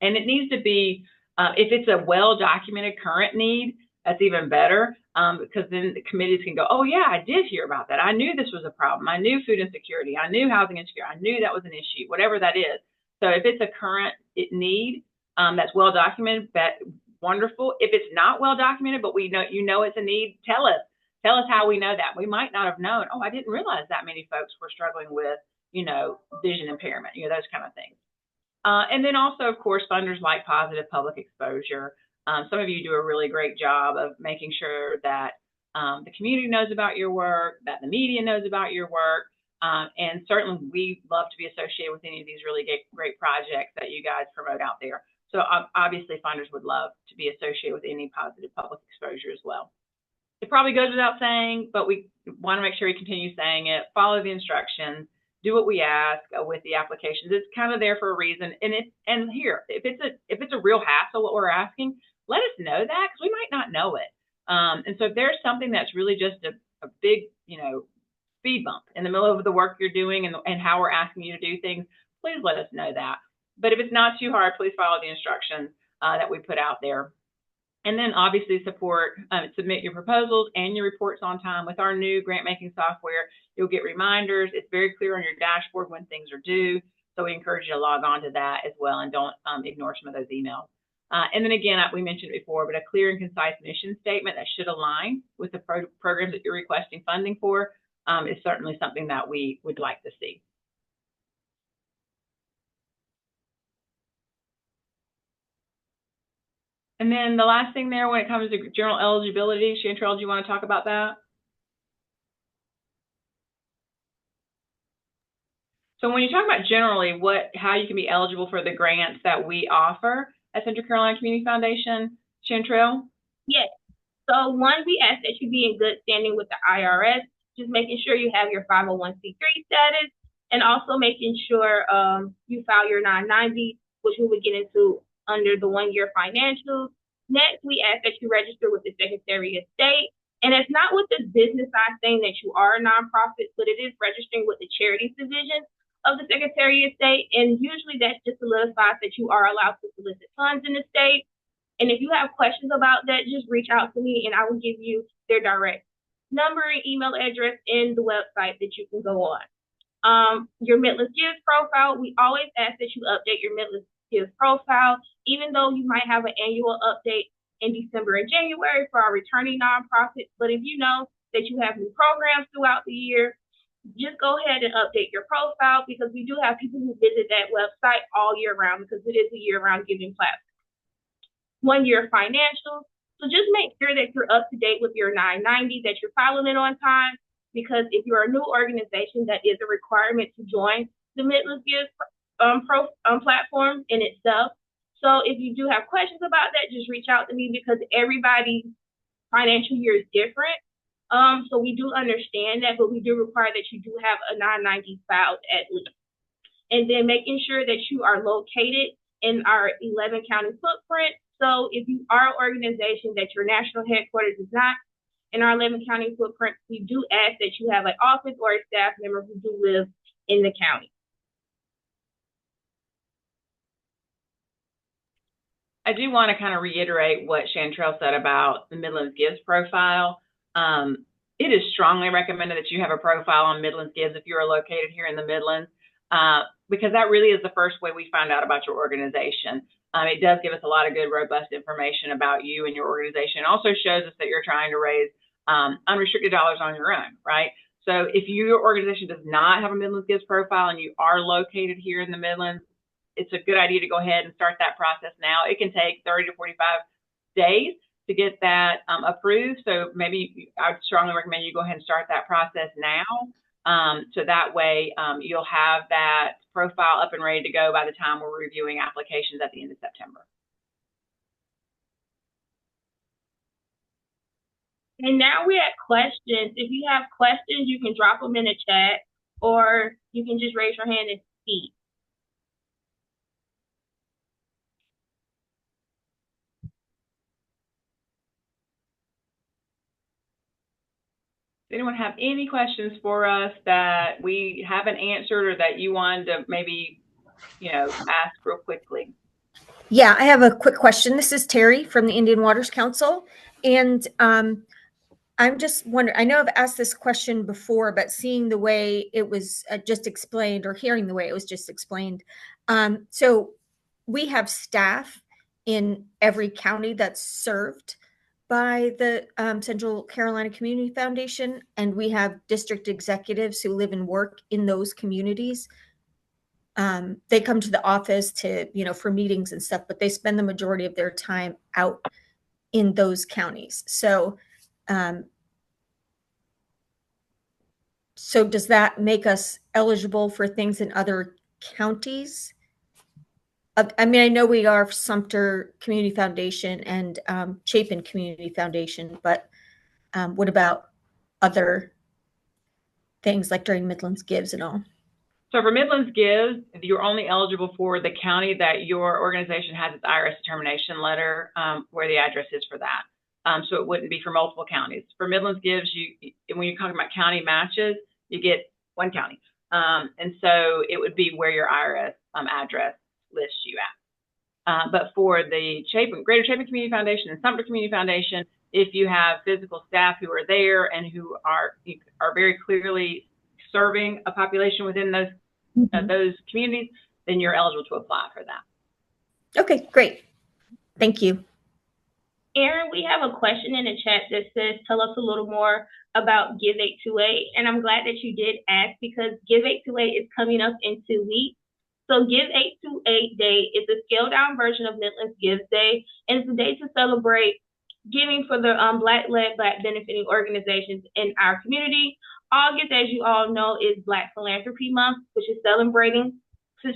And it needs to be, if it's a well-documented current need, that's even better, because then the committees can go, oh yeah, I did hear about that. I knew this was a problem. I knew food insecurity. I knew housing insecurity. I knew that was an issue, whatever that is. So if it's a current need that's well-documented, wonderful. If it's not well documented, but we know it's a need, tell us how we know that. We might not have known. Oh, I didn't realize that many folks were struggling with, vision impairment, those kind of things. And then also, of course, funders like positive public exposure. Some of you do a really great job of making sure that the community knows about your work, that the media knows about your work, and certainly we love to be associated with any of these really great projects that you guys promote out there. So obviously funders would love to be associated with any positive public exposure as well. It probably goes without saying, but we want to make sure we continue saying it. Follow the instructions, do what we ask with the applications. It's kind of there for a reason. And here, if it's a real hassle what we're asking, let us know that, because we might not know it. And so if there's something that's really just a big, speed bump in the middle of the work you're doing and how we're asking you to do things, please let us know that. But if it's not too hard, please follow the instructions that we put out there. And then obviously submit your proposals and your reports on time. With our new grant making software, you'll get reminders. It's very clear on your dashboard when things are due. So we encourage you to log on to that as well, and don't ignore some of those emails. And then again, we mentioned it before, but a clear and concise mission statement that should align with the programs that you're requesting funding for is certainly something that we would like to see. And then the last thing there, when it comes to general eligibility, Chantrell, do you want to talk about that? So when you talk about generally how you can be eligible for the grants that we offer at Central Carolina Community Foundation, Chantrell? Yes. So one, we ask that you be in good standing with the IRS, just making sure you have your 501c3 status, and also making sure you file your 990, which we would get into under the 1-year financials. Next, we ask that you register with the Secretary of State. And it's not with the business side saying that you are a nonprofit, but it is registering with the Charities Division of the Secretary of State. And usually that's just solidifies that you are allowed to solicit funds in the state. And if you have questions about that, just reach out to me and I will give you their direct number and email address and the website that you can go on. Your Midlands Gives profile, we always ask that you update your Midlands Gives profile, even though you might have an annual update in December and January for our returning nonprofits. But if you know that you have new programs throughout the year, just go ahead and update your profile, because we do have people who visit that website all year round, because it is a year-round giving platform. 1-year financials. So just make sure that you're up to date with your 990, that you're filing it on time, because if you're a new organization, that is a requirement to join the Midlands Gives platform in itself. So if you do have questions about that, just reach out to me, because everybody's financial year is different. So we do understand that, but we do require that you do have a 990 filed at least. And then making sure that you are located in our 11 county footprint. So if you are an organization that your national headquarters is not in our 11 county footprint, we do ask that you have an office or a staff member who do live in the county. I do want to kind of reiterate what Chantrell said about the Midlands Gives profile. It is strongly recommended that you have a profile on Midlands Gives if you are located here in the Midlands, because that really is the first way we find out about your organization. It does give us a lot of good, robust information about you and your organization. It also shows us that you're trying to raise unrestricted dollars on your own, right? So if your organization does not have a Midlands Gives profile and you are located here in the Midlands, it's a good idea to go ahead and start that process now. It can take 30 to 45 days to get that approved. So maybe I would strongly recommend you go ahead and start that process now. So that way you'll have that profile up and ready to go by the time we're reviewing applications at the end of September. And now we're at questions. If you have questions, you can drop them in the chat, or you can just raise your hand and speak. Does anyone have any questions for us that we haven't answered or that you wanted to maybe, ask real quickly? Yeah, I have a quick question. This is Terry from the Indian Waters Council. And I'm just wondering, I know I've asked this question before, but seeing the way it was just explained, or hearing the way it was just explained. So we have staff in every county that's served by the Central Carolina Community Foundation, and we have district executives who live and work in those communities. They come to the office to, for meetings and stuff, but they spend the majority of their time out in those counties. So, so does that make us eligible for things in other counties? I mean, I know we are Sumter Community Foundation and Chapin Community Foundation, but what about other things like during Midlands Gives and all? So for Midlands Gives, you're only eligible for the county that your organization has its IRS determination letter, where the address is for that. So it wouldn't be for multiple counties. For Midlands Gives, when you're talking about county matches, you get one county. And so it would be where your IRS address lists you at. But for the Greater Chapin Community Foundation and Sumter Community Foundation, if you have physical staff who are there and who are very clearly serving a population within those communities, then you're eligible to apply for that. Okay, great. Thank you. Aaron, we have a question in the chat that says, tell us a little more about Give 828. And I'm glad that you did ask, because Give 828 is coming up in 2 weeks. So Give 828 Day is a scaled down version of Midlands Gives Day, and it's a day to celebrate giving for the Black-led, Black benefiting organizations in our community. August, as you all know, is Black Philanthropy Month, which is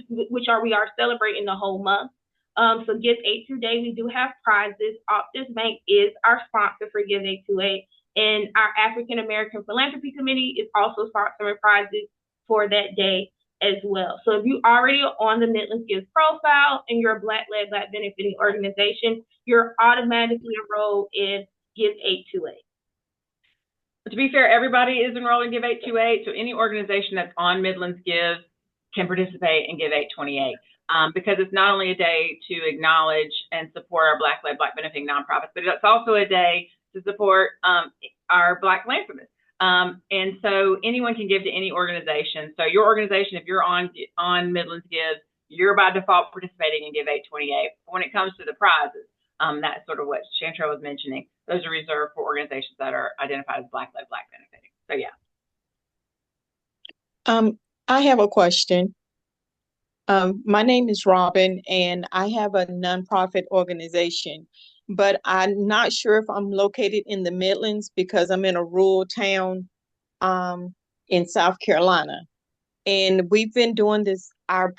we are celebrating the whole month. So Give 828, we do have prizes. Optus Bank is our sponsor for Give 828, and our African American Philanthropy Committee is also sponsoring prizes for that day as well. So if you already are on the Midlands Gives profile and you're a Black-led, Black benefiting organization, you're automatically enrolled in Give 828. To be fair, everybody is enrolled in Give 828, so any organization that's on Midlands Gives can participate in Give 828, because it's not only a day to acknowledge and support our Black-led, Black benefiting nonprofits, but it's also a day to support our Black philanthropists. And so anyone can give to any organization. So your organization, if you're on Midlands Gives, you're by default participating in Give 828. When it comes to the prizes, that's sort of what Chantrell was mentioning. Those are reserved for organizations that are identified as Black-led, Black benefiting. So yeah. I have a question. My name is Robin, and I have a nonprofit organization, but I'm not sure if I'm located in the Midlands because I'm in a rural town in South Carolina. And we've been doing this, our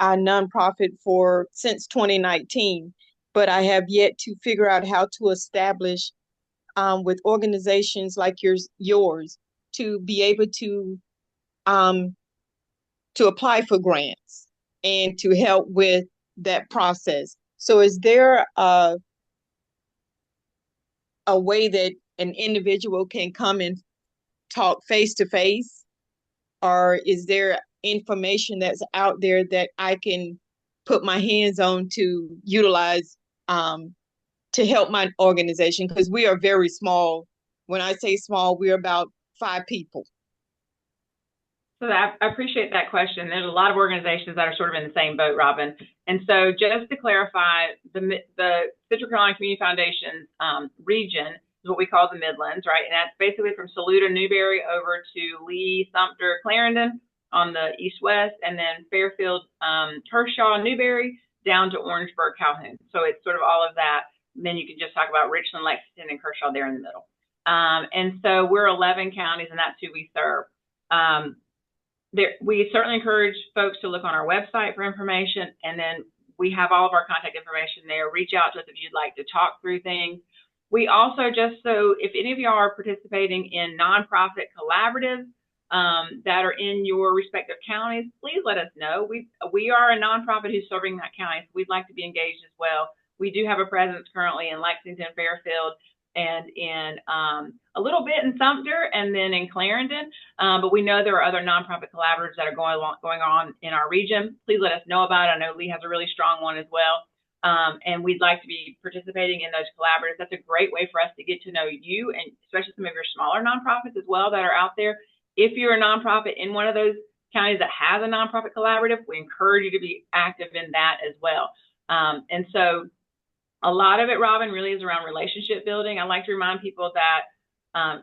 nonprofit since 2019, but I have yet to figure out how to establish with organizations like yours to be able to apply for grants and to help with that process. So is there a way that an individual can come and talk face to face, or is there information that's out there that I can put my hands on to utilize to help my organization, because we are very small. When I say small, we're about 5 people. So I appreciate that question. There's a lot of organizations that are sort of in the same boat, Robin. And so just to clarify, the Central Carolina Community Foundation's region is what we call the Midlands, right? And that's basically from Saluda, Newberry over to Lee, Sumter, Clarendon on the east-west, and then Fairfield, Kershaw, Newberry, down to Orangeburg, Calhoun. So it's sort of all of that. And then you can just talk about Richland, Lexington, and Kershaw there in the middle. And so we're 11 counties, and that's who we serve. We certainly encourage folks to look on our website for information, and then we have all of our contact information there. Reach out to us if you'd like to talk through things. We also, just so if any of y'all are participating in nonprofit collaboratives that are in your respective counties, please let us know. We are a nonprofit who's serving that county, so we'd like to be engaged as well. We do have a presence currently in Lexington, Fairfield, and in a little bit in Sumter, and then in Clarendon. But we know there are other nonprofit collaboratives that are going on in our region. Please let us know about it. I know Lee has a really strong one as well. And we'd like to be participating in those collaboratives. That's a great way for us to get to know you, and especially some of your smaller nonprofits as well that are out there. If you're a nonprofit in one of those counties that has a nonprofit collaborative, we encourage you to be active in that as well. And so a lot of it, Robin, really is around relationship building. I like to remind people that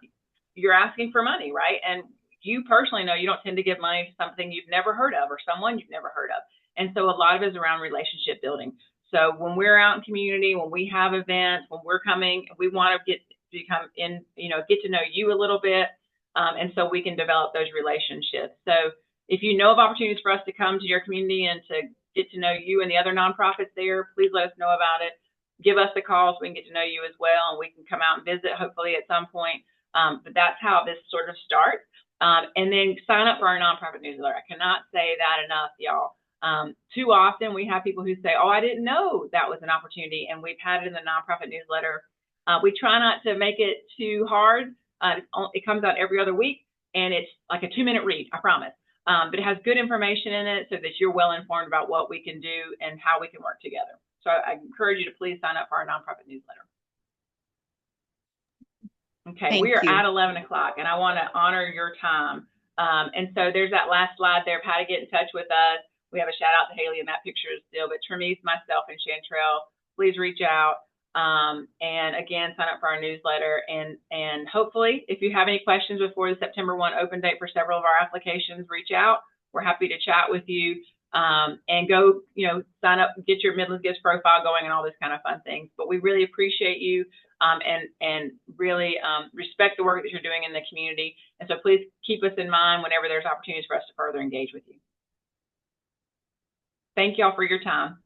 you're asking for money, right? And you personally know you don't tend to give money to something you've never heard of or someone you've never heard of. And so a lot of it is around relationship building. So when we're out in community, when we have events, when we're coming, we want to get to know you a little bit. And so we can develop those relationships. So if you know of opportunities for us to come to your community and to get to know you and the other nonprofits there, please let us know about it. Give us a call so we can get to know you as well, and we can come out and visit hopefully at some point. But that's how this sort of starts. And then sign up for our nonprofit newsletter. I cannot say that enough, y'all. Too often we have people who say, oh, I didn't know that was an opportunity, and we've had it in the nonprofit newsletter. We try not to make it too hard. It comes out every other week, and it's like a 2-minute read, I promise. But it has good information in it so that you're well informed about what we can do and how we can work together. So I encourage you to please sign up for our nonprofit newsletter. Okay, we are at 11 o'clock, and I want to honor your time. And so there's that last slide there of how to get in touch with us. We have a shout out to Haley in that picture still, but Tremice, myself, and Chantrell, please reach out. And again, sign up for our newsletter. And hopefully, if you have any questions before the September 1 open date for several of our applications, reach out. We're happy to chat with you. And go, sign up, get your Midlands Gifts profile going and all this kind of fun things. But we really appreciate you and really respect the work that you're doing in the community. And so please keep us in mind whenever there's opportunities for us to further engage with you. Thank y'all for your time.